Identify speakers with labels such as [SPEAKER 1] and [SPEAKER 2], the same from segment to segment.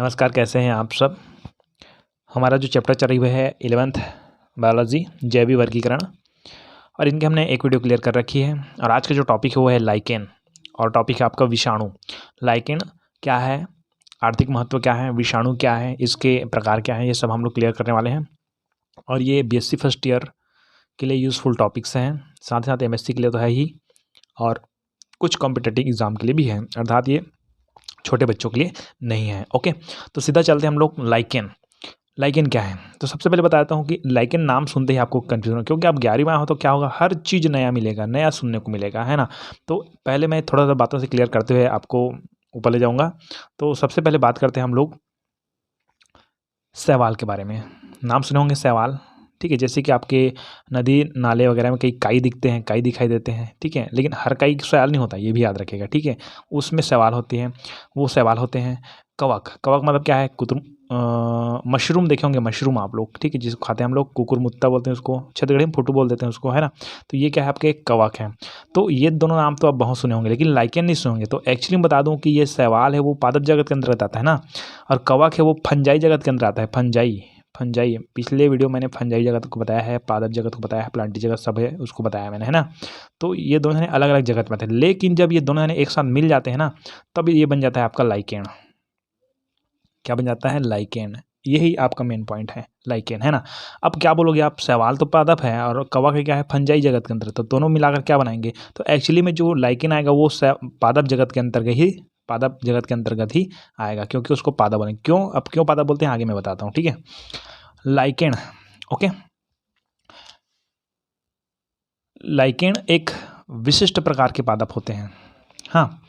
[SPEAKER 1] नमस्कार, कैसे हैं आप सब। हमारा जो चैप्टर चल रही है 11th बायोलॉजी जैविक वर्गीकरण, और इनके हमने एक वीडियो क्लियर कर रखी है। और आज का जो टॉपिक है वो है लाइकेन, और टॉपिक है आपका विषाणु। लाइकेन क्या है, आर्थिक महत्व क्या है, विषाणु क्या है, इसके प्रकार क्या है, ये सब हम लोग क्लियर करने वाले हैं। और ये BSc फर्स्ट ईयर के लिए यूज़फुल टॉपिक्स हैं, साथ ही साथ MSc के लिए तो है ही, और कुछ कॉम्पिटिटिव एग्ज़ाम के लिए भी है, अर्थात ये छोटे बच्चों के लिए नहीं है। ओके, तो सीधा चलते हैं हम लोग। लाइकेन क्या है, तो सबसे पहले बताता हूँ कि लाइकेन नाम सुनते ही आपको कन्फ्यूजन हो, क्योंकि आप 11वीं में हो तो क्या होगा, हर चीज़ नया मिलेगा, नया सुनने को मिलेगा, है ना। तो पहले मैं थोड़ा सा बातों से क्लियर करते हुए आपको ऊपर ले जाऊँगा। तो सबसे पहले बात करते हैं हम लोग शैवाल के बारे में। नाम सुने होंगे शैवाल, ठीक है। जैसे कि आपके नदी नाले वगैरह में कई काई दिखते हैं, काई दिखाई देते हैं, ठीक है। लेकिन हर काई शैवाल नहीं होता, ये भी याद रखिएगा, ठीक है। उसमें शैवाल होती हैं, वो शैवाल होते हैं कवक। कवक मतलब क्या है, मशरूम देखे होंगे, मशरूम आप लोग, ठीक है, जिसको खाते हैं हम लोग, कुकुरमुत्ता बोलते हैं उसको, छत्तीसगढ़ी में फुटू बोल देते हैं उसको, है ना। तो ये क्या है, आपके कवक हैं। तो ये दोनों नाम तो आप बहुत सुने होंगे, लेकिन लाइकेन नहीं सुने होंगे। तो एक्चुअली मैं बता दूं कि ये शैवाल है वो पादप जगत के अंतर्गत आता है ना, और कवक है वो फंजाई जगत के अंदर आता है। फंजाई पिछले वीडियो मैंने फंजाई जगत को बताया है, पादप जगत को बताया है, प्लांटी जगत सब है उसको बताया मैंने, है ना। तो ये दोनों अलग अलग जगत में थे, लेकिन जब ये दोनों एक साथ मिल जाते हैं ना, तब ये बन जाता है आपका लाइकेन। क्या बन जाता है, लाइकेन। यही आपका मेन पॉइंट है, लाइकेन, है ना। अब क्या बोलोगे आप, शैवाल तो पादप है और कवक है क्या है, फंजाई जगत के अंदर, तो दोनों मिलाकर क्या बनाएंगे। तो एक्चुअली में जो लाइकेन आएगा वो पादप जगत के अंतर्गत ही आएगा, क्योंकि उसको पादप बोलेंगे। क्यों पादप बोलते हैं आगे मैं बताता हूँ, ठीक है। Lichen, okay. लाइकेन एक विशिष्ट प्रकार के पादप होते हैं, हाँ,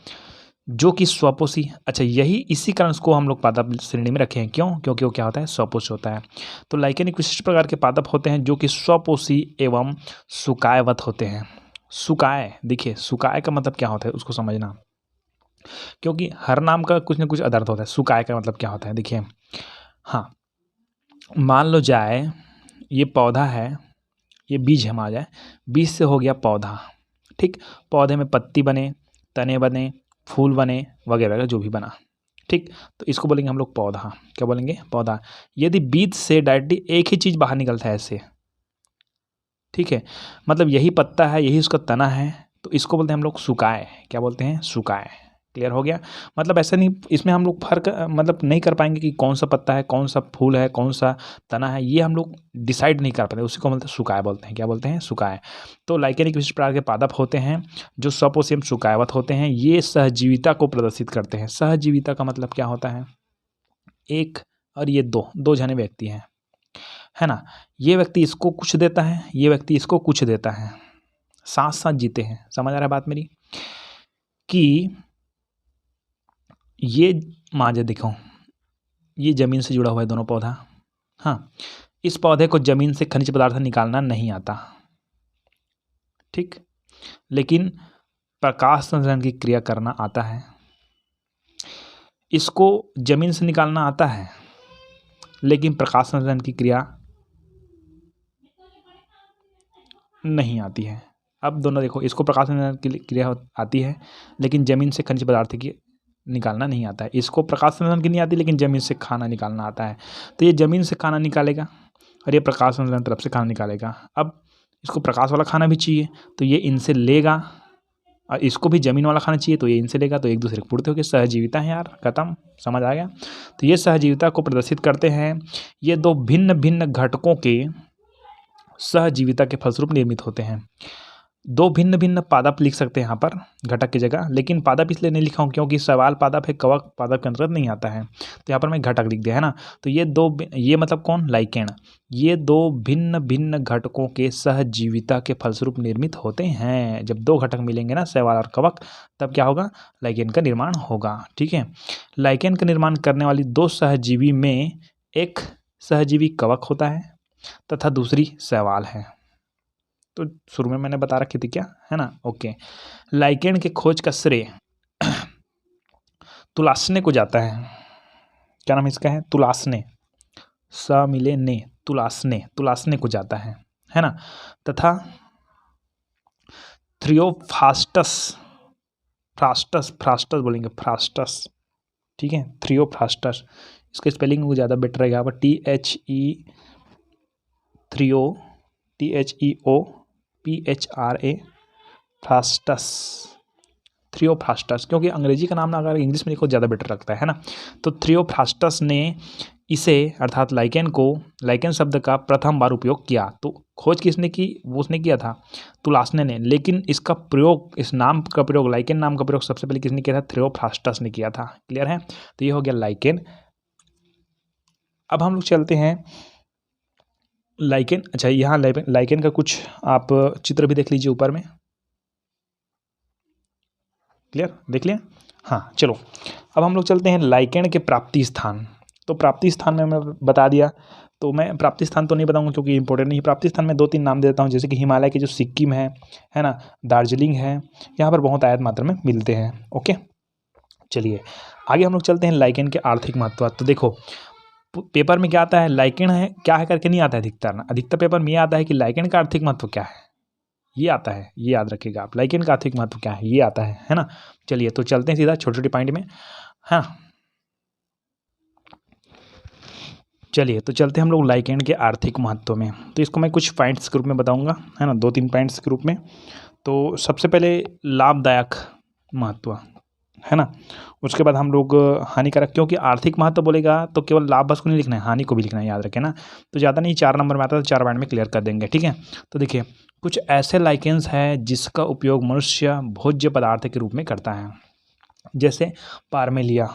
[SPEAKER 1] जो कि स्वपोषी। अच्छा, यही इसी कारण उसको हम लोग पादप श्रेणी में रखे हैं। क्यों, क्योंकि वो क्या होता है, स्वपोषी होता है। तो लाइकेन एक विशिष्ट प्रकार के पादप होते हैं जो कि स्वपोषी एवं सुकायवत होते हैं। सुकाय, देखिए सुकाय का मतलब क्या होता है उसको समझना, क्योंकि हर नाम का कुछ ना कुछ अर्थ होता है। सुकाय का मतलब क्या होता है, देखिए, हाँ, मान लो जाए ये पौधा है, ये बीज हम आ जाए, बीज से हो गया पौधा, ठीक। पौधे में पत्ती बने, तने बने, फूल बने, वगैरह जो भी बना, ठीक। तो इसको बोलेंगे हम लोग पौधा। क्या बोलेंगे, पौधा। यदि बीज से डायरेक्टली एक ही चीज़ बाहर निकलता है ऐसे, ठीक है, मतलब यही पत्ता है, यही उसका तना है, तो इसको बोलते हैं हम लोग सुकाय। क्या बोलते हैं, सुकाय। क्लियर हो गया। मतलब ऐसा नहीं, इसमें हम लोग फर्क मतलब नहीं कर पाएंगे कि कौन सा पत्ता है, कौन सा फूल है, कौन सा तना है, ये हम लोग डिसाइड नहीं कर पाते, उसी को बोलते हैं सुकाय बोलते हैं। क्या बोलते हैं, सुकाय। तो लाइकेन एक विशिष्ट प्रकार के पादप होते हैं जो स्वपोषी एवं सुकायवत होते हैं। ये सहजीविता को प्रदर्शित करते हैं। सहजीविता का मतलब क्या होता है, एक और ये दो जने व्यक्ति हैं, है ना। ये व्यक्ति इसको कुछ देता है, ये व्यक्ति इसको कुछ देता है, साथ साथ जीते हैं। समझ आ रहा है बात मेरी, कि ये मांझे दिखाऊं, ये ज़मीन से जुड़ा हुआ है दोनों पौधा, हाँ। इस पौधे को ज़मीन से खनिज पदार्थ निकालना नहीं आता, ठीक, लेकिन प्रकाश संश्लेषण की क्रिया करना आता है। इसको ज़मीन से निकालना आता है, लेकिन प्रकाश संश्लेषण की क्रिया नहीं आती है। अब दोनों देखो, इसको प्रकाश संश्लेषण की क्रिया आती है, लेकिन ज़मीन से खनिज पदार्थ की निकालना नहीं आता है। इसको प्रकाश संश्लेषण की नहीं आती, लेकिन ज़मीन से खाना निकालना आता है। तो ये ज़मीन से खाना निकालेगा और ये प्रकाश संश्लेषण तरफ से खाना निकालेगा। अब इसको प्रकाश वाला खाना भी चाहिए, तो ये इनसे लेगा, और इसको भी ज़मीन वाला खाना चाहिए, तो ये इनसे लेगा, तो एक दूसरे को पूर्ति होकर सहजीविता है यार, खत्म। समझ आ गया। तो ये सहजीविता को प्रदर्शित करते हैं। ये दो भिन्न भिन्न घटकों के सहजीविता के फलस्वरूप निर्मित होते हैं। दो भिन्न भिन्न पादप लिख सकते हैं यहाँ पर घटक की जगह, लेकिन पादप इसलिए नहीं लिखा हूँ क्योंकि सवाल पादप है, कवक पादप के अंतर्गत नहीं आता है, तो यहाँ पर मैं घटक लिख दिया, है ना। तो ये मतलब कौन, लाइकेन। ये दो भिन्न भिन्न घटकों के सहजीविता के फलस्वरूप निर्मित होते हैं। जब दो घटक मिलेंगे ना, शैवाल और कवक, तब क्या होगा, लाइकेन का निर्माण होगा, ठीक है। लाइकेन का निर्माण करने वाली दो सहजीवी में एक सहजीवी कवक होता है तथा दूसरी शैवाल है। तो शुरू में मैंने बता रखी थी क्या, है ना, ओके। लाइकेन के खोज का श्रेय तुलासने को जाता है। क्या नाम इसका है, तुलासने, स मिले ने, तुलासने को जाता है ना। तथा थ्रियोफ्रास्टस, फ्रास्टस बोलेंगे, फ्रास्टस, ठीक है, थ्रियोफ्रास्टस, इसका स्पेलिंग वो ज़्यादा बेटर रहेगा, पर THEOPHRA फ्रास्टस, थ्रियोफ्रास्टस, क्योंकि अंग्रेजी का नाम ना अगर इंग्लिश में लिखो ज़्यादा बेटर लगता है ना। तो थ्रियोफ्रास्टस ने इसे अर्थात लाइकेन को, लाइकेन शब्द का प्रथम बार उपयोग किया। तो खोज किसने की? वो उसने किया था तुलासने ने, लेकिन इसका प्रयोग, इस नाम का प्रयोग, लाइकेन नाम का प्रयोग सबसे पहले किसने किया था? थ्रियोफ्रास्टस ने किया था। क्लियर है? तो ये हो गया लाइकेन। अब हम लोग चलते हैं लाइकेन। अच्छा, यहाँ लाइकेन का कुछ आप चित्र भी देख लीजिए ऊपर में। क्लियर? देख लिया? हाँ, चलो अब हम लोग चलते हैं लाइकेन के प्राप्ति स्थान। तो प्राप्ति स्थान में मैं बता दिया, तो मैं प्राप्ति स्थान तो नहीं बताऊंगा क्योंकि इंपॉर्टेंट नहीं है। प्राप्ति स्थान में 2-3 नाम देता हूँ, जैसे कि हिमालय के जो सिक्किम है ना, दार्जिलिंग है, यहाँ पर बहुत आयत मात्रा में मिलते हैं। ओके, चलिए आगे हम लोग चलते हैं लाइकेन के आर्थिक महत्व। तो देखो पेपर में क्या आता है, लाइकेन है क्या है करके नहीं आता है अधिकतर पेपर में ये आता है कि लाइकेन का आर्थिक महत्व क्या है, ये आता है, ये याद रखिएगा आप। लाइकेन का आर्थिक महत्व क्या है, ये आता है ना। चलिए तो चलते हैं सीधा छोटे छोटे पॉइंट में। हाँ, चलिए तो चलते हैं हम लोग लाइकेन के आर्थिक महत्व में। तो इसको मैं कुछ पॉइंट्स के रूप में बताऊंगा, है ना, 2-3 पॉइंट्स के रूप में। तो सबसे पहले लाभदायक महत्व, है ना। उसके बाद हम लोग हानिकारक, क्योंकि आर्थिक महत्व बोलेगा तो केवल लाभ बस को नहीं लिखना है, हानि को भी लिखना है, याद रखें ना। तो ज़्यादा नहीं, 4 नंबर में आता है तो 4 पॉइंट में क्लियर कर देंगे, ठीक है। तो देखिए कुछ ऐसे लाइकेंस हैं जिसका उपयोग मनुष्य भोज्य पदार्थ के रूप में करता है, जैसे पारमेलिया,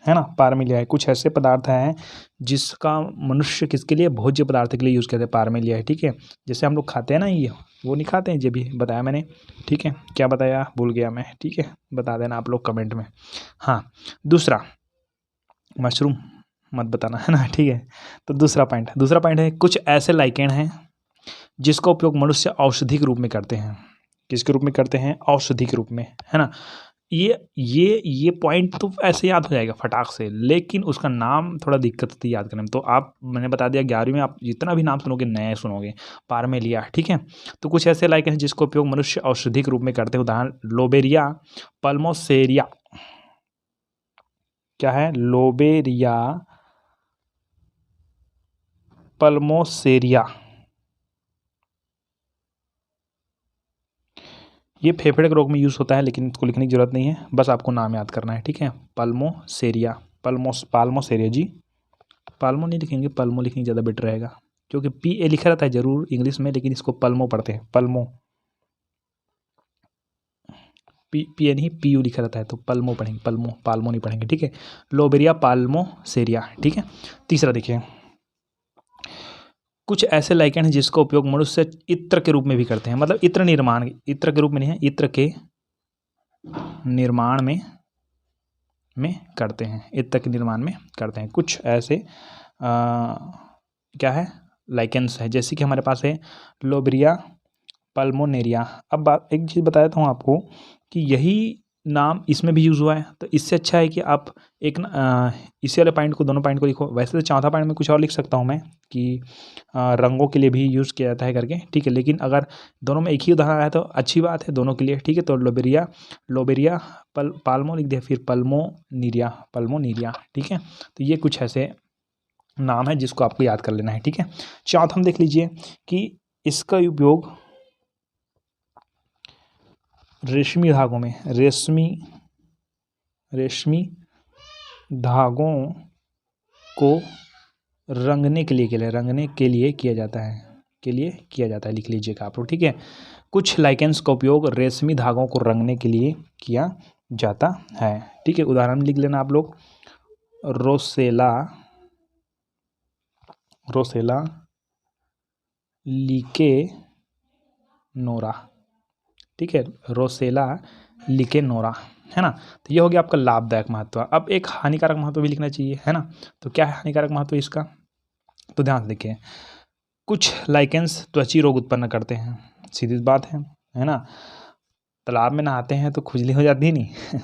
[SPEAKER 1] है ना, पारमेलिया है। कुछ ऐसे पदार्थ हैं जिसका मनुष्य किसके लिए? भोज्य पदार्थ के लिए यूज़ करते हैं, पारमेलिया है, ठीक है। जैसे हम लोग खाते हैं ना, ये वो नहीं खाते हैं, ये भी बताया मैंने, ठीक है। क्या बताया भूल गया मैं, ठीक है, बता देना आप लोग कमेंट में। हाँ, दूसरा मशरूम मत बताना, है ना, ठीक है। तो दूसरा पॉइंट है कुछ ऐसे लाइकेन हैं जिसका उपयोग मनुष्य औषधि के रूप में करते हैं। किसके रूप में करते हैं? औषधि के रूप में, है ना। ये पॉइंट तो ऐसे याद हो जाएगा फटाक से, लेकिन उसका नाम थोड़ा दिक्कत थी याद करने में। तो आप, मैंने बता दिया 11वीं में आप जितना भी नाम सुनोगे नए सुनोगे, पारमेलिया, ठीक है। तो कुछ ऐसे लाइकेन हैं जिसका उपयोग मनुष्य औषधि के रूप में करते हैं। उदाहरण लोबेरिया पल्मोसेरिया। क्या है? लोबेरिया पल्मोसेरिया। ये फेफड़े के रोग में यूज़ होता है, लेकिन इसको लिखने की जरूरत नहीं है, बस आपको नाम याद करना है, ठीक है। पल्मोसेरिया, पाल्मोसेरिया जी, पाल्मो नहीं लिखेंगे, पल्मो लिखेंगे ज़्यादा बेटर रहेगा, क्योंकि PA लिखा रहता है जरूर इंग्लिश में, लेकिन इसको पल्मो पढ़ते हैं, पल्मो। PA नहीं, PU लिखा रहता है, तो पल्मो पढ़ेंगे, पल्मो, पाल्मो नहीं पढ़ेंगे, ठीक है। लोबेरिया पाल्मोसेरिया, ठीक है। तीसरा देखिए, कुछ ऐसे लाइकेन हैं जिसका उपयोग मनुष्य इत्र के रूप में भी करते हैं, मतलब इत्र निर्माण, इत्र के रूप में नहीं है, इत्र के निर्माण में करते हैं, इत्र के निर्माण में करते हैं। कुछ ऐसे क्या है लाइकेंस है, जैसे कि हमारे पास है लोबेरिया पल्मोनेरिया। अब बात एक चीज़ बता देता हूँ आपको कि यही नाम इसमें भी यूज़ हुआ है, तो इससे अच्छा है कि आप एक इसी वाले पॉइंट को, दोनों पॉइंट को लिखो। वैसे तो चौथा पॉइंट में कुछ और लिख सकता हूँ मैं कि रंगों के लिए भी यूज़ किया जाता है करके, ठीक है। लेकिन अगर दोनों में एक ही उदाहरण आया तो अच्छी बात है दोनों के लिए, ठीक है। तो लोबेरिया पाल्मो लिख दिया, फिर पल्मोनीरिया, ठीक है। तो ये कुछ ऐसे नाम है जिसको आपको याद कर लेना है, ठीक है। चौथा हम देख लीजिए कि इसका उपयोग रेशमी धागों में, रेशमी धागों को रंगने के लिए किया जाता है, लिख लीजिएगा आप लोग, ठीक है। कुछ लाइकेंस का उपयोग रेशमी धागों को रंगने के लिए किया जाता है, ठीक है। उदाहरण लिख लेना आप लोग, रोसेला लिकेनोरा, ठीक है, रोसेला लिकेनोरा, है ना। तो ये हो गया आपका लाभदायक महत्व। अब एक हानिकारक महत्व भी लिखना चाहिए, है ना। तो क्या है हानिकारक महत्व इसका? तो ध्यान से देखिए, कुछ लाइकेंस त्वचा रोग उत्पन्न करते हैं, सीधी बात है ना। तालाब में नहाते हैं तो खुजली हो जाती है नहीं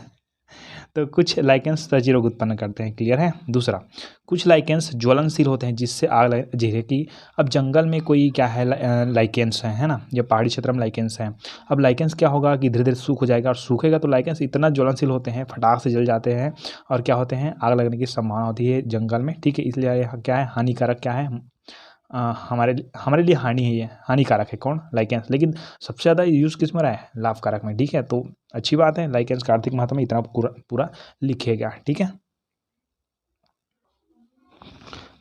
[SPEAKER 1] तो कुछ लाइकेंस सजीव रोग उत्पन्न करते हैं, क्लियर है। दूसरा, कुछ लाइकेंस ज्वलनशील होते हैं जिससे आग लग, जैसे कि अब जंगल में कोई क्या है लाइकेंस है ना, या पहाड़ी क्षेत्र में लाइकेंस है। अब लाइकेंस क्या होगा कि धीरे धीरे सूख हो जाएगा, और सूखेगा तो लाइकेंस इतना ज्वलनशील होते हैं, फटाक से जल जाते हैं और क्या होते हैं, आग लगने की संभावना होती है जंगल में, ठीक है। इसलिए यह क्या है, हानिकारक क्या है, हमारे लिए हानि है, ये हानिकारक है कौन, लाइकेंस। लेकिन सबसे ज़्यादा यूज़ किस में रहा है, लाभकारक में, ठीक है। तो अच्छी बात है, लाइकेंस का आर्थिक महत्व में इतना पूरा लिखेगा, ठीक है।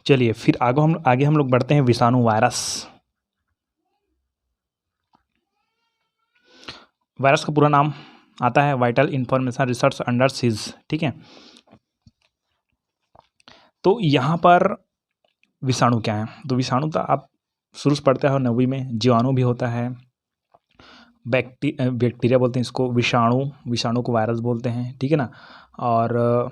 [SPEAKER 1] चलिए फिर आगे हम लोग बढ़ते हैं, विषाणु वायरस। वायरस का पूरा नाम आता है vital information research under seize, ठीक है। तो यहाँ पर विषाणु क्या है, तो विषाणु तो आप शुरू से पढ़ते हो 9वीं में। जीवाणु भी होता है, बैक्टीरिया बोलते हैं इसको, विषाणु को वायरस बोलते हैं, ठीक है ना। और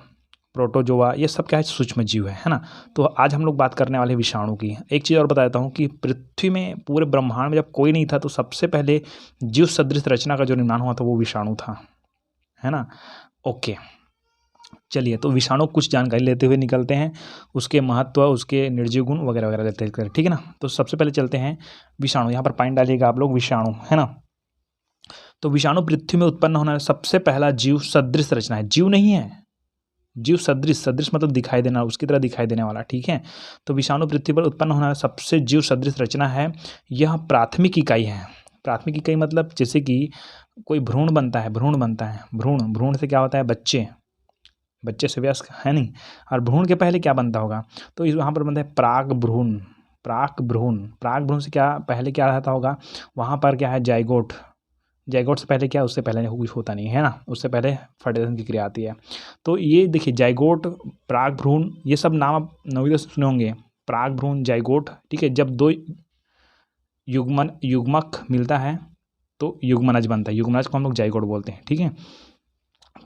[SPEAKER 1] प्रोटोजोआ, ये सब क्या है, सूक्ष्म जीव है ना। तो आज हम लोग बात करने वाले विषाणु की। एक चीज़ और बता देता हूँ कि पृथ्वी में, पूरे ब्रह्मांड में जब कोई नहीं था तो सबसे पहले जीव सदृश रचना का जो निर्माण हुआ था वो विषाणु था, है ना। ओके, चलिए तो विषाणु कुछ जानकारी लेते हुए निकलते हैं, उसके महत्व, उसके निर्जीव गुण वगैरह वगैरह लेते हैं, ठीक है ना। तो सबसे पहले चलते हैं विषाणु, यहाँ पर पॉइंट डालिएगा आप लोग, विषाणु, है ना। तो विषाणु पृथ्वी में उत्पन्न होना सबसे पहला जीव सदृश रचना है, जीव नहीं है, जीव सदृश, सदृश मतलब दिखाई देना, उसकी तरह दिखाई देने वाला, ठीक है। तो विषाणु पृथ्वी पर उत्पन्न होना सबसे जीव सदृश रचना है। यह प्राथमिक इकाई है। प्राथमिक इकाई मतलब जैसे कि कोई भ्रूण बनता है, भ्रूण से क्या होता है, बच्चे से वयस्क, है नहीं। और भ्रूण के पहले क्या बनता होगा, तो वहाँ पर बनता है प्राक भ्रूण से क्या पहले क्या रहता होगा, वहाँ पर क्या है, जाइगोट से पहले क्या, उससे पहले कुछ होता नहीं है ना, उससे पहले फर्टिलाइजेशन की क्रिया आती है। तो ये देखिए, जाइगोट, प्राक भ्रूण, ये सब नाम आप 9वीं से सुने होंगे, प्राक भ्रूण, जाइगोट, ठीक है। जब दो युग्मक मिलता है तो युग्मनज बनता है, युग्मनज को हम लोग जाइगोट बोलते हैं, ठीक है।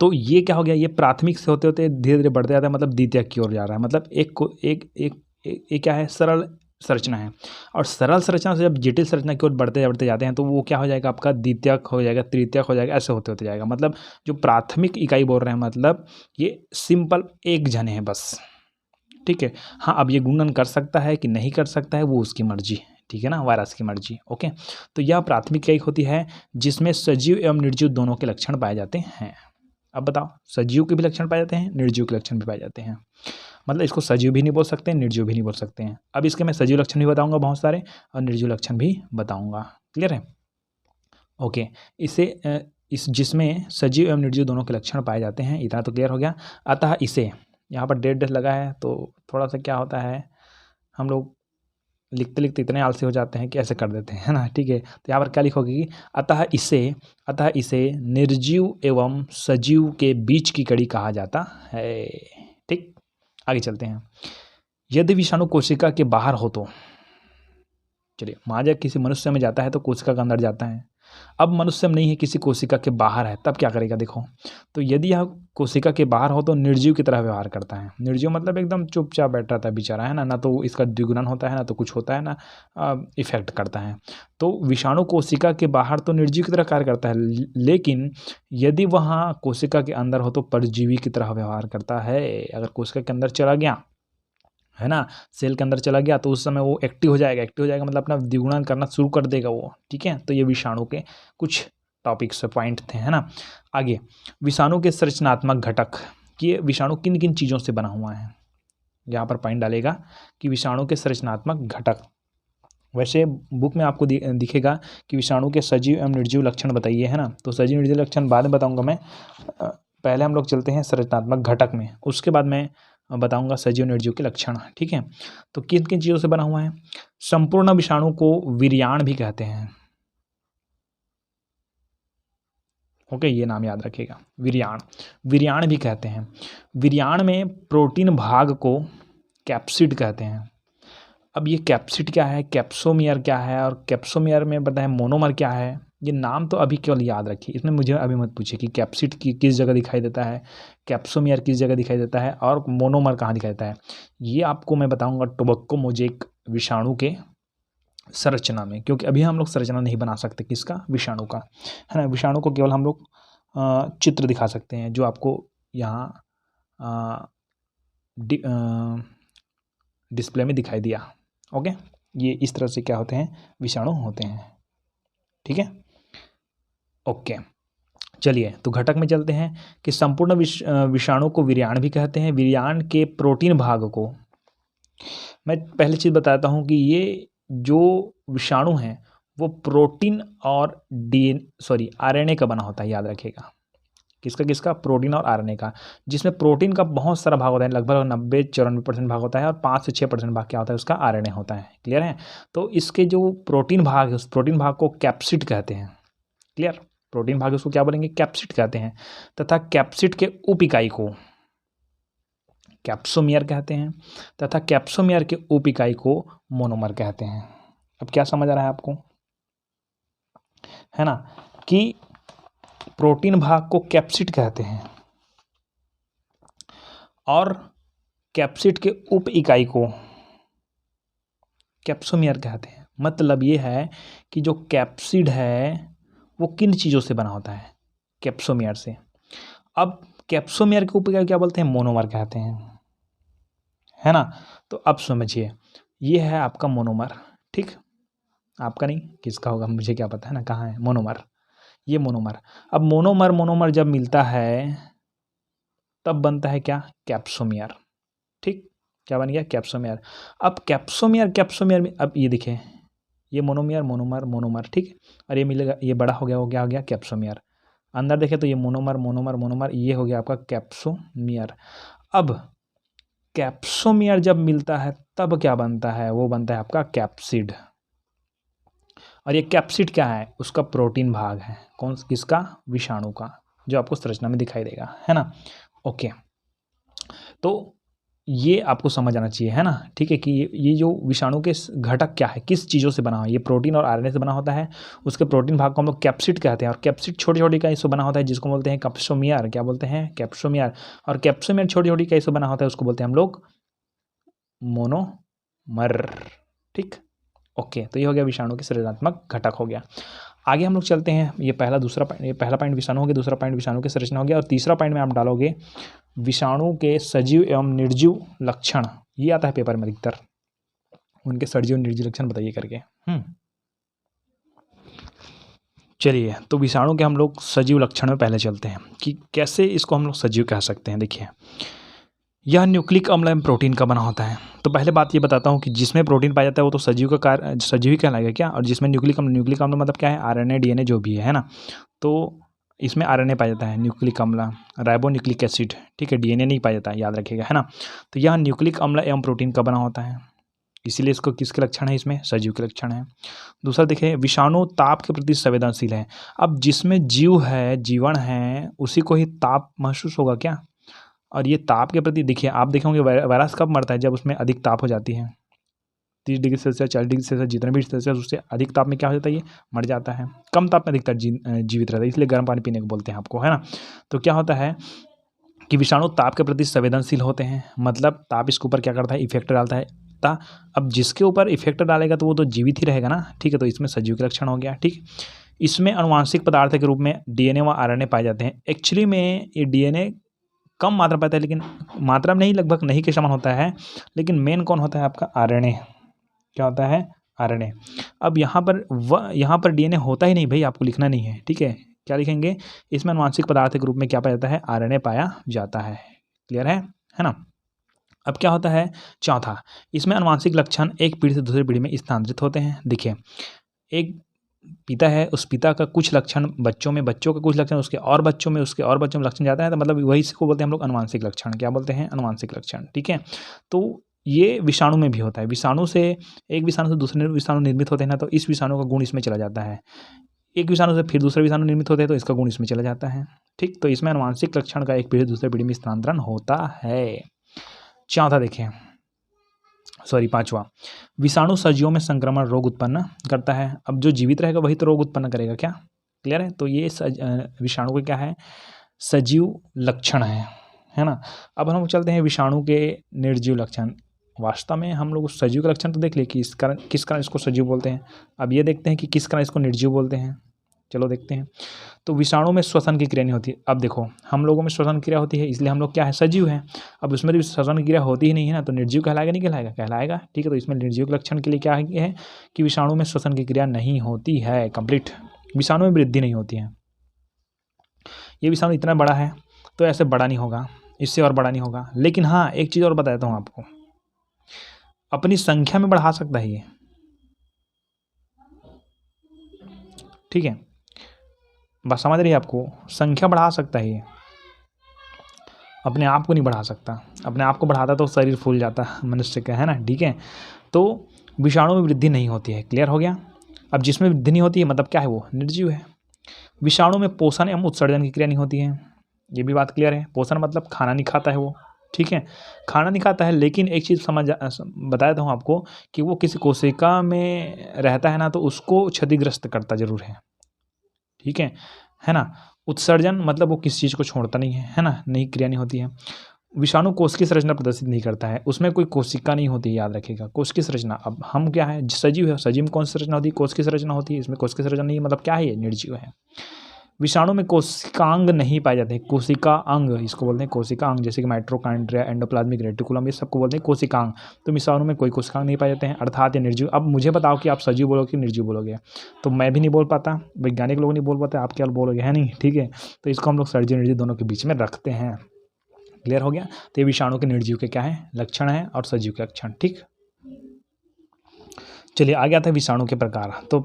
[SPEAKER 1] तो ये क्या हो गया, ये प्राथमिक से होते होते धीरे धीरे बढ़ते जाता है, मतलब द्वितीयक की ओर जा रहा है। मतलब एक क्या है, सरल संरचना है, और सरल संरचना से जब जटिल संरचना की ओर बढ़ते जाते हैं तो वो क्या हो जाएगा, आपका द्वितीयक हो जाएगा, तृतीयक हो जाएगा, ऐसे होते होते जाएगा। मतलब जो प्राथमिक इकाई बोल रहे हैं, मतलब ये सिंपल एक जन है बस, ठीक है। हाँ, अब ये गुणन कर सकता है कि नहीं कर सकता है वो उसकी मर्जी, ठीक है ना, वायरस की मर्जी, ओके। तो यह प्राथमिक इकाई होती है जिसमें सजीव एवं निर्जीव दोनों के लक्षण पाए जाते हैं। अब बताओ, सजीव के भी लक्षण पाए जाते हैं, निर्जीव के लक्षण भी पाए जाते हैं। मतलब इसको सजीव भी नहीं बोल सकते, निर्जीव भी नहीं बोल सकते हैं। अब इसके मैं सजीव लक्षण भी बताऊंगा बहुत सारे, और निर्जीव लक्षण भी बताऊंगा, क्लियर है। ओके, जिसमें सजीव एवं निर्जीव दोनों के लक्षण पाए जाते हैं, इतना तो क्लियर हो गया। अतः इसे, यहाँ पर डेट लगा है तो थोड़ा सा क्या होता है, हम लोग लिखते लिखते इतने आलसी हो जाते हैं कि ऐसे कर देते हैं, है ना, ठीक है। तो यहाँ पर क्या लिखोगे कि अतः इसे निर्जीव एवं सजीव के बीच की कड़ी कहा जाता है, ठीक। आगे चलते हैं। यदि विषाणु कोशिका के बाहर हो तो, चलिए, जब किसी मनुष्य में जाता है तो कोशिका के अंदर जाता है। अब मनुष्य में नहीं है, किसी कोशिका के बाहर है, तब क्या करेगा, देखो। तो यदि यह कोशिका के बाहर हो तो निर्जीव की तरह व्यवहार करता है। निर्जीव मतलब एकदम चुपचाप बैठा रहता है बेचारा, है ना तो इसका द्विगुणन होता है, ना तो कुछ होता है, ना इफेक्ट करता है। तो विषाणु कोशिका के बाहर तो निर्जीव की तरह कार्य करता है, लेकिन यदि वहाँ कोशिका के अंदर हो तो परजीवी की तरह व्यवहार करता है। अगर कोशिका के अंदर चला गया, है ना, सेल के अंदर चला गया तो उस समय वो एक्टिव हो जाएगा मतलब अपना द्विगुणन करना शुरू कर देगा वो, ठीक है। तो ये विषाणु के कुछ टॉपिक्स पॉइंट थे, है ना। आगे, विषाणु के संरचनात्मक घटक, कि विषाणु किन किन चीज़ों से बना हुआ है, यहाँ पर पॉइंट डालेगा कि विषाणु के संरचनात्मक घटक। वैसे बुक में आपको दिखेगा कि विषाणु के सजीव एवं निर्जीव लक्षण बताइए, है ना। तो सजीव निर्जीव लक्षण बाद में बताऊँगा मैं, पहले हम लोग चलते हैं संरचनात्मक घटक में, उसके बाद मैं बताऊंगा सजीव निर्जीव के लक्षण, ठीक है। तो किन किन चीज़ों से बना हुआ है, संपूर्ण विषाणु को विरयाण भी कहते हैं, ओके, ये नाम याद रखिएगा, विरयाण भी कहते हैं। विरयाण में प्रोटीन भाग को कैप्सिड कहते हैं। अब ये कैप्सिड क्या है, कैप्सोमियर क्या है, और कैप्सोमियर में बताएं मोनोमर क्या है, ये नाम तो अभी केवल याद रखिए, इसमें मुझे अभी मत पूछिए कि कैप्सिड की किस जगह दिखाई देता है, कैप्सोमियर किस जगह दिखाई देता है, और मोनोमर कहाँ दिखाई देता है। ये आपको मैं बताऊंगा टोबैको मोज़ेक विषाणु के संरचना में, क्योंकि अभी हम लोग संरचना नहीं बना सकते किसका, विषाणु का, है ना। विषाणु को केवल हम लोग चित्र दिखा सकते हैं जो आपको यहाँ डिस्प्ले में दिखाई दिया। ओके, ये इस तरह से क्या होते हैं, विषाणु होते हैं। ठीक है, ओके। चलिए तो घटक में चलते हैं कि संपूर्ण विषाणु को विरयाण भी कहते हैं। विरयाण के प्रोटीन भाग को मैं पहली चीज़ बताता हूँ कि ये जो विषाणु हैं वो प्रोटीन और आरएनए का बना होता है, याद रखिएगा। किसका? प्रोटीन और आरएनए का, जिसमें प्रोटीन का बहुत सारा भाग होता है, लगभग 90-94% भाग होता है, और 5 से 6% भाग क्या होता है उसका, आरएनए होता है। क्लियर है? तो इसके जो प्रोटीन भाग है उस प्रोटीन भाग को कैप्सिड कहते हैं। क्लियर? प्रोटीन भाग उसको क्या बोलेंगे, कैप्सिड कहते हैं। तथा कैप्सिड के उप इकाई को कैप्सोमियर कहते हैं, तथा कैप्सोमियर के उप इकाई को मोनोमर कहते हैं। अब क्या समझ आ रहा है आपको, है ना, कि प्रोटीन भाग को कैप्सिड कहते हैं और कैप्सिड के उप इकाई को कैप्सोमियर कहते हैं। मतलब ये है कि जो कैप्सिड है वो किन चीज़ों से बना होता है, कैप्सोमियर से। अब कैप्सोमियर के उप इकाई क्या बोलते हैं, मोनोमर कहते हैं, है ना। तो अब समझिए, ये है आपका मोनोमर। ठीक, आपका नहीं, किसका होगा मुझे क्या पता, है ना, कहाँ है मोनोमर, ये मोनोमर। अब मोनोमर जब मिलता है तब बनता है क्या, कैप्सोमियर। ठीक, क्या बन गया, कैप्सोमियर। अब कैप्सोमियर में अब ये दिखे, ये मोनोमर, ठीक, और ये मिलेगा, ये बड़ा हो गया, वो क्या हो गया, कैप्सोमियर। अंदर देखे तो ये मोनोमर, ये हो गया आपका कैप्सोमियर। अब कैप्सोमियर जब मिलता है तब क्या बनता है, वो बनता है आपका कैप्सिड। और ये कैप्सिड क्या है, उसका प्रोटीन भाग है, किसका, विषाणु का, जो आपको संरचना में दिखाई देगा, है ना। ओके, तो ये आपको समझ आना चाहिए, है ना। ठीक है, कि ये जो विषाणु के घटक क्या है, किस चीज़ों से बना हुआ है, ये प्रोटीन और आरएनए से बना होता है। उसके प्रोटीन भाग को हम लोग कैप्सिड कहते हैं, और कैप्सिड छोटी छोटी इकाई से बना होता है, जिसको बोलते हैं कैप्सोमियर। क्या बोलते हैं, कैप्सोमियर। और कैप्सोमियर छोटी छोटी इकाई से बना होता है, उसको बोलते हैं हम लोग मोनोमर। ठीक, ओके। तो ये हो गया विषाणु के संरचनात्मक घटक हो गया। आगे हम लोग चलते हैं, ये पहला पॉइंट विषाणु हो गया, दूसरा पॉइंट विषाणु की संरचना हो गया, और तीसरा पॉइंट में आप डालोगे विषाणु के सजीव एवं निर्जीव लक्षण। ये आता है पेपर में अधिकतर, उनके सजीव निर्जीव लक्षण बताइए करके। चलिए, तो विषाणु के हम लोग सजीव लक्षण में पहले चलते हैं कि कैसे इसको हम लोग सजीव कह सकते हैं। देखिए, यह न्यूक्लिक अम्ल एवं प्रोटीन का बना होता है। तो पहले बात ये बताता हूँ कि जिसमें प्रोटीन पाया जाता है वो तो सजीव ही कहलाएगा क्या, और जिसमें न्यूक्लिक अम्ल मतलब क्या है, आरएनए डीएनए जो भी है ना। तो इसमें आरएनए पाया जाता है, न्यूक्लिक अम्ल, राइबोन्यूक्लिक एसिड। ठीक है, डीएनए नहीं पाया जाता है, याद रखिएगा, है ना। तो यह न्यूक्लिक अम्ल एवं प्रोटीन का बना होता है, इसीलिए इसको किसके लक्षण है, इसमें सजीव के लक्षण है। दूसरा देखिए, विषाणु ताप के प्रति संवेदनशील है। अब जिसमें जीव है, जीवन है, उसी को ही ताप महसूस होगा क्या। और ये ताप के प्रति देखिए, आप देखेंगे वायरस कब मरता है, जब उसमें अधिक ताप हो जाती है, 30 डिग्री सेल्सियस, 40 डिग्री सेल्सियस, जितने भी सेल्सियस, उससे अधिक ताप में क्या हो जाता है, ये मर जाता है। कम ताप में अधिकतर जीवित रहता है, इसलिए गर्म पानी पीने को बोलते हैं आपको, है ना। तो क्या होता है कि विषाणु ताप के प्रति संवेदनशील होते हैं, मतलब ताप इसके ऊपर क्या करता है, इफेक्ट डालता है। अब जिसके ऊपर इफेक्ट डालेगा तो वो तो जीवित ही रहेगा ना। ठीक है, तो इसमें सजीव के लक्षण हो गया। ठीक, इसमें अनुवांशिक पदार्थ के रूप में डीएनए व आरएनए पाए जाते हैं। एक्चुअली में ये डीएनए कम मात्रा पाता है, लेकिन मात्रा में नहीं, लगभग नहीं के समान होता है, लेकिन मेन कौन होता है आपका, आरएनए। क्या होता है, आरएनए। अब यहाँ पर डीएनए होता ही नहीं भाई, आपको लिखना नहीं है। ठीक है, क्या लिखेंगे, इसमें अनुवांशिक पदार्थ के रूप में क्या पाया जाता है, आरएनए पाया जाता है। क्लियर है ना। अब क्या होता है, चौथा, इसमें अनुवांशिक लक्षण एक पीढ़ी से दूसरी पीढ़ी में स्थानांतरित होते हैं। देखिए, एक पिता है, उस पिता का कुछ लक्षण बच्चों में, बच्चों का कुछ लक्षण उसके और बच्चों में, उसके और बच्चों में लक्षण जाता है, तो मतलब वही इसको बोलते हैं हम लोग अनुवांशिक लक्षण। क्या बोलते हैं, अनुवांशिक लक्षण। ठीक है, तो ये विषाणु में भी होता है। विषाणु से, एक विषाणु से दूसरे विषाणु निर्मित होते हैं ना, तो इस विषाणु का गुण इसमें चला जाता है। एक विषाणु से फिर दूसरे विषाणु निर्मित होते हैं, तो इसका गुण इसमें चला जाता है। ठीक, तो इसमें अनुवांशिक लक्षण का एक पीढ़ी दूसरे पीढ़ी में स्थानांतरण होता है। चौथा देखें, पांचवा, विषाणु सजीवों में संक्रमण रोग उत्पन्न करता है। अब जो जीवित रहेगा वही तो रोग उत्पन्न करेगा, क्या क्लियर है। तो ये विषाणु का क्या है, सजीव लक्षण है ना। अब हम चलते हैं विषाणु के निर्जीव लक्षण। वास्तव में हम लोग सजीव का लक्षण तो देख लिए कि किस कारण इसको सजीव बोलते हैं। अब ये देखते हैं कि किस कारण इसको निर्जीव बोलते हैं। चलो देखते हैं। तो विषाणु में श्वसन की क्रिया नहीं होती। अब देखो, हम लोगों में श्वसन क्रिया होती है, इसलिए हम लोग क्या है, सजीव हैं। अब उसमें भी श्वसन क्रिया होती ही नहीं है ना, तो निर्जीव कहलाएगा नहीं कहलाएगा? कहलाएगा, ठीक है। तो इसमें निर्जीव के लक्षण के लिए क्या है कि विषाणु में श्वसन की क्रिया नहीं होती है। कंप्लीट। विषाणु में वृद्धि नहीं होती है। ये विषाणु इतना बड़ा है तो ऐसे बड़ा नहीं होगा, इससे और बड़ा नहीं होगा। लेकिन हाँ, एक चीज़ और बताता हूँ आपको, अपनी संख्या में बढ़ा सकता है ये, ठीक है। बस समझ रही है आपको, संख्या बढ़ा सकता है ये, अपने आप को नहीं बढ़ा सकता। अपने आप को बढ़ाता तो शरीर फूल जाता मनुष्य का, है ना, ठीक है। तो विषाणु में वृद्धि नहीं होती है। क्लियर हो गया? अब जिसमें वृद्धि नहीं होती है मतलब क्या है, वो निर्जीव है। विषाणु में पोषण एवं उत्सर्जन की क्रिया नहीं होती है, ये भी बात क्लियर है। पोषण मतलब खाना नहीं खाता है वो, ठीक है, खाना नहीं खाता है। लेकिन एक चीज़ बता देता हूँ आपको कि वो किसी कोशिका में रहता है ना, तो उसको क्षतिग्रस्त करता जरूर है, ठीक है ना। उत्सर्जन मतलब वो किसी चीज़ को छोड़ता नहीं है ना, नई क्रिया नहीं होती है। विषाणु कोश की संरचना प्रदर्शित नहीं करता है, उसमें कोई कोशिका नहीं होती है, याद रखिएगा। कोश की संरचना, अब हम क्या है, सजीव है, सजीव में कौन सी संरचना होती है, कोश की संरचना होती है। इसमें कोश की संरचना नहीं है, मतलब क्या है, ये निर्जीव है। विषाणु में कोशिकांग नहीं पाए जाते हैं। कोशिका अंग इसको बोलते हैं, कोशिका अंग, जैसे कि माइटोकॉन्ड्रिया, एंडोप्लाज्मिक रेटिकुलम, ये सबको बोलते हैं कोशिकांग। तो विषाणु में कोई कोशिकांग नहीं पाए जाते हैं, अर्थात ये निर्जीव। अब मुझे बताओ कि आप सजीव बोलोगे कि निर्जीव बोलोगे, तो मैं भी नहीं बोल पाता, वैज्ञानिक लोग नहीं बोल पाते, आप क्या बोलोगे, है नहीं, ठीक है। तो इसको हम लोग सजीव निर्जीव दोनों के बीच में रखते हैं। क्लियर हो गया? तो ये विषाणु के निर्जीव के क्या है, लक्षण है, और सजीव के लक्षण, ठीक। चलिए आगे आता है विषाणु के प्रकार। तो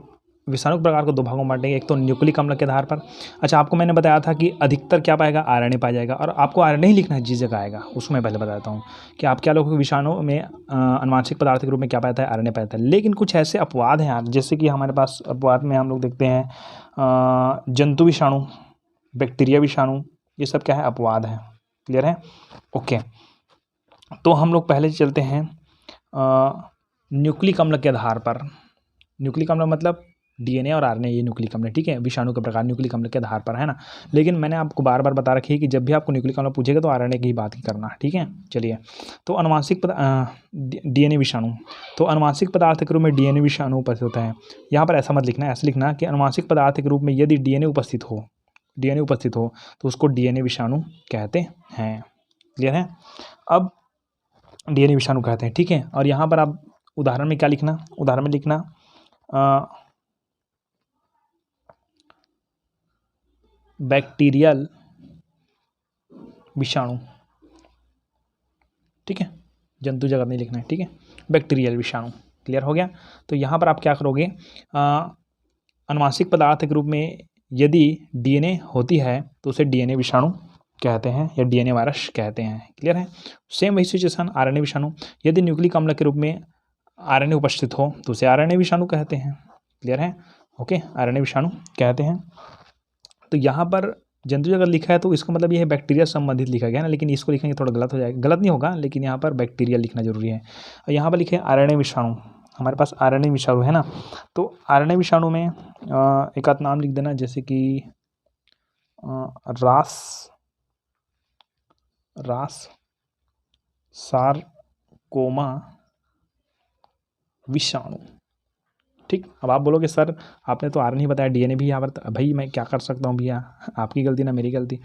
[SPEAKER 1] विषाणु के प्रकार को दो भागों में बांटेंगे, एक तो न्यूक्लिक अम्ल के आधार पर। अच्छा, आपको मैंने बताया था कि अधिकतर क्या पाएगा, आरएनए पाया जाएगा, और आपको आरएनए ही लिखना है जिस जगह आएगा, उसको मैं पहले बताता हूँ कि आप क्या लोगों विषाणु में आनुवांशिक पदार्थ के रूप में क्या पाता है, आरएनए पाता है। लेकिन कुछ ऐसे अपवाद हैं यार, जैसे कि हमारे पास अपवाद में हम लोग देखते हैं जंतु विषाणु, बैक्टीरिया विषाणु, ये सब क्या है, अपवाद है। क्लियर है? ओके, तो हम लोग पहले चलते हैं न्यूक्लिक अम्ल के आधार पर। न्यूक्लिक अम्ल मतलब डीएनए और आरएनए, ये न्यूक्लिक अम्ल, ठीक है। विषाणु के प्रकार न्यूक्लिक अम्ल के आधार पर, है ना। लेकिन मैंने आपको बार बार बता रखी है कि जब भी आपको न्यूक्लिक अम्ल पूछेगा तो आरएनए की ही बात ही करना, ठीक है। चलिए, तो अनुवांशिक डीएनए विषाणु, तो अनुवांशिक पदार्थ के रूप में डीएनए विषाणु उपस्थित होता है। यहाँ पर ऐसा मत लिखना, ऐसे लिखना कि अनुवांशिक पदार्थ के रूप में यदि डीएनए उपस्थित हो तो उसको डीएनए विषाणु कहते हैं। क्लियर है? अब डीएनए विषाणु कहते हैं, ठीक है। और यहाँ पर आप उदाहरण में क्या लिखना, उदाहरण में लिखना बैक्टीरियल विषाणु, ठीक है, जंतु जगत नहीं लिखना है, ठीक है, बैक्टीरियल विषाणु। क्लियर हो गया? तो यहाँ पर आप क्या करोगे, अनुवांशिक पदार्थ के रूप में यदि डीएनए होती है तो उसे डीएनए विषाणु कहते हैं या डीएनए वायरस कहते हैं। क्लियर है? सेम वही सिचुएशन आरएनए विषाणु, यदि न्यूक्लिक अम्ल के रूप में आरएनए उपस्थित हो तो उसे आरएनए विषाणु कहते हैं। क्लियर है? ओके, आरएनए विषाणु कहते हैं। तो यहाँ पर जंतु अगर लिखा है तो इसका मतलब ये है बैक्टीरिया संबंधित लिखा गया ना, लेकिन इसको लिखेंगे थोड़ा गलत हो जाएगा, गलत नहीं होगा, लेकिन यहाँ पर बैक्टीरिया लिखना जरूरी है। और यहाँ पर लिखे आरएनए विषाणु, हमारे पास आरएनए विषाणु है ना, तो आरएनए विषाणु में एक आध नाम लिख देना, जैसे कि सारकोमा विषाणु, ठीक। अब आप बोलोगे सर आपने तो आरएनए बताया, डीएनए भी यहाँ पर, भाई मैं क्या कर सकता हूँ भैया, आपकी गलती ना मेरी गलती।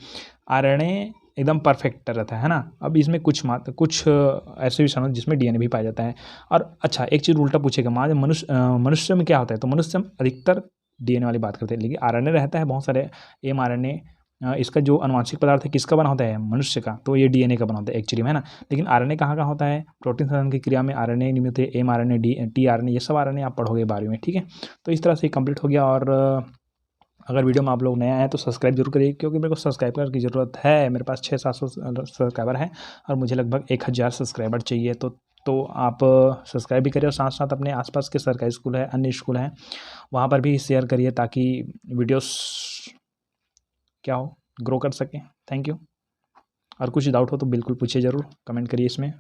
[SPEAKER 1] आरएनए एकदम परफेक्ट रहता है ना। अब इसमें कुछ ऐसे विषाणु जिसमें डीएनए भी पाया जाता है। और अच्छा, एक चीज़ उल्टा पूछेगा, मनुष्य में क्या होता है, तो मनुष्य में अधिकतर डीएनए वाली बात करते हैं, लेकिन आरएनए रहता है बहुत सारे, एमआरएनए। इसका जो अनुवांशिक पदार्थ है किसका बना होता है, मनुष्य का, तो ये डीएनए का बना होता है एक्चुअली में, है ना। लेकिन आरएनए कहाँ का होता है, प्रोटीन संश्लेषण की क्रिया में आरएनए निर्मित है, एमआरएनए, टीआरएनए, ये सब आरएनए आप पढ़ोगे 12वीं में, ठीक है। तो इस तरह से कंप्लीट हो गया। और अगर वीडियो में आप लोग नया हैं तो सब्सक्राइब जरूर करिए, क्योंकि मेरे को सब्सक्राइबर की ज़रूरत है। मेरे पास 600-700 सब्सक्राइबर है और मुझे लगभग 1000 सब्सक्राइबर चाहिए। तो आप सब्सक्राइब भी करिए और साथ साथ अपने आसपास के सरकारी स्कूल है, अन्य स्कूल हैं, वहाँ पर भी शेयर करिए ताकि वीडियोस क्या हो, ग्रो कर सकें। Thank you. और कुछ डाउट हो तो बिल्कुल पूछिए, ज़रूर कमेंट करिए इसमें।